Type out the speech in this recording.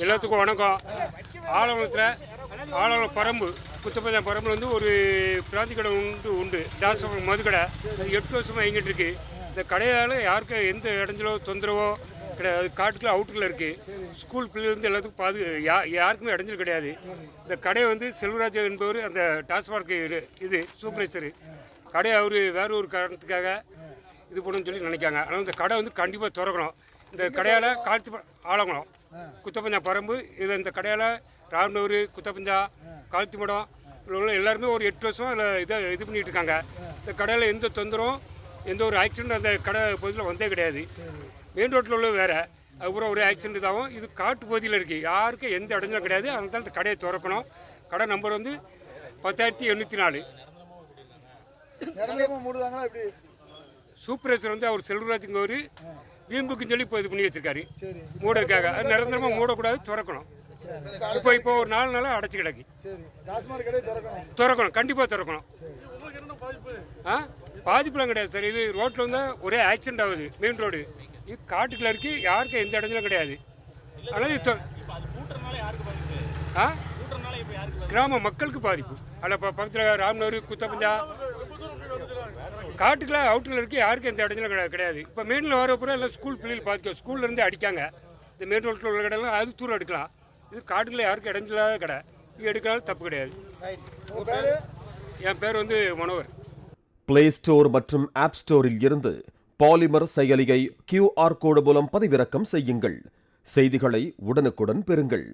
எல்லாத்துக்கும் வணக்கம். ஆலங்குளத்தில் பரம்பு குத்தப்பஞ்சாம் பரம்பில் வந்து ஒரு பிராந்தி கடை உண்டு டாஸ்மாக் மதுக்கடை. அது 8 வருஷமாக இயங்கிட்டு இருக்கு. இந்த கடையால் யாருக்கும் எந்த இடைஞ்சலோ தொந்தரவோ கிடையாது. காட்டுக்குள்ள அவுட்டரில் இருக்குது. ஸ்கூல் பிள்ளைலேருந்து எல்லாத்துக்கும் யாருக்குமே இடைஞ்சல் கிடையாது. இந்த கடையை வந்து செல்வராஜ் என்பவர் அந்த டாஸ்மாக் இது சூப்பர்வைசரு கடையை அவர் வேற ஒரு காரணத்துக்காக இது பண்ணணும்னு சொல்லி நினைக்காங்க. அதனால் இந்த கடை வந்து கண்டிப்பாக திறக்கணும். இந்த கடையால் ஆலங்குளம் குத்தப்பஞ்சா பரம்பு இந்த கடையால் ராமனூர் குத்தப்பஞ்சா காலத்திமடம் உள்ள எல்லாருமே ஒரு 8 வருஷம் அதில் இது பண்ணிகிட்டு இருக்காங்க. இந்த கடையில் எந்த தொந்தரவும் எந்த ஒரு ஆக்சிடென்ட் அந்த கடை பகுதியில் வந்தே கிடையாது. மெயின் ரோட்டில் உள்ள வேறு அதுக்கப்புறம் ஒரு ஆக்சிடென்ட் இதாகும். இது காட்டு பகுதியில் இருக்குது. யாருக்கும் எந்த இடைஞ்சலும் கிடையாது. அதனால இந்த கடையை திறக்கணும். கடை நம்பர் வந்து 10,804. சூப்பர்வைசர் வந்து அவர் செல்வராஜுங்க ஒரு வீம்புக்குன்னு சொல்லி இப்போ இது பண்ணி வச்சிருக்காரு மூடதுக்காக. அது நிரந்தரமாக மூடக்கூடாது, திறக்கணும். இப்போ ஒரு 4 நாளாக அடைச்சி கிடக்கு. திறக்கணும், கண்டிப்பாக திறக்கணும். பாதிப்புலாம் கிடையாது சார். இது ரோட்டில் வந்தால் ஒரே ஆக்சிடென்ட் ஆகுது. மெயின் ரோடு இது காட்டுக்குள்ள இருக்கு. யாருக்கும் எந்த இடைஞ்சலும் கிடையாது. அதனால் இது கிராம மக்களுக்கு பாதிப்பு. அதில் பக்கத்தில் ராமனூர் குத்தப்பஞ்சா காட்டுக்குள்ள அவுட்டரில் இருக்குது. யாருக்கும் எந்த இடைஞ்சலும் கிடையாது. இப்போ மெயினில் வரப்போ எல்லாம் ஸ்கூல் பிள்ளைகள் பாதிக்கும். ஸ்கூல்லேருந்து அடிக்காங்க. இந்த மெயின் ரோட்டில் உள்ள கடைலாம் அது தூரம் எடுக்கலாம். இது காட்டுக்குள்ள யாருக்கும் இடைஞ்சலாத கடை. இது எடுக்கலாம் தப்பு கிடையாது. என் பேர் வந்து மனோகர். பிளே ஸ்டோர் மற்றும் ஆப் ஸ்டோரில் இருந்து பாலிமர் செயலியை QR கோடு மூலம் பதிவிறக்கம் செய்யுங்கள். செய்திகளை உடனுக்குடன் பெறுங்கள்.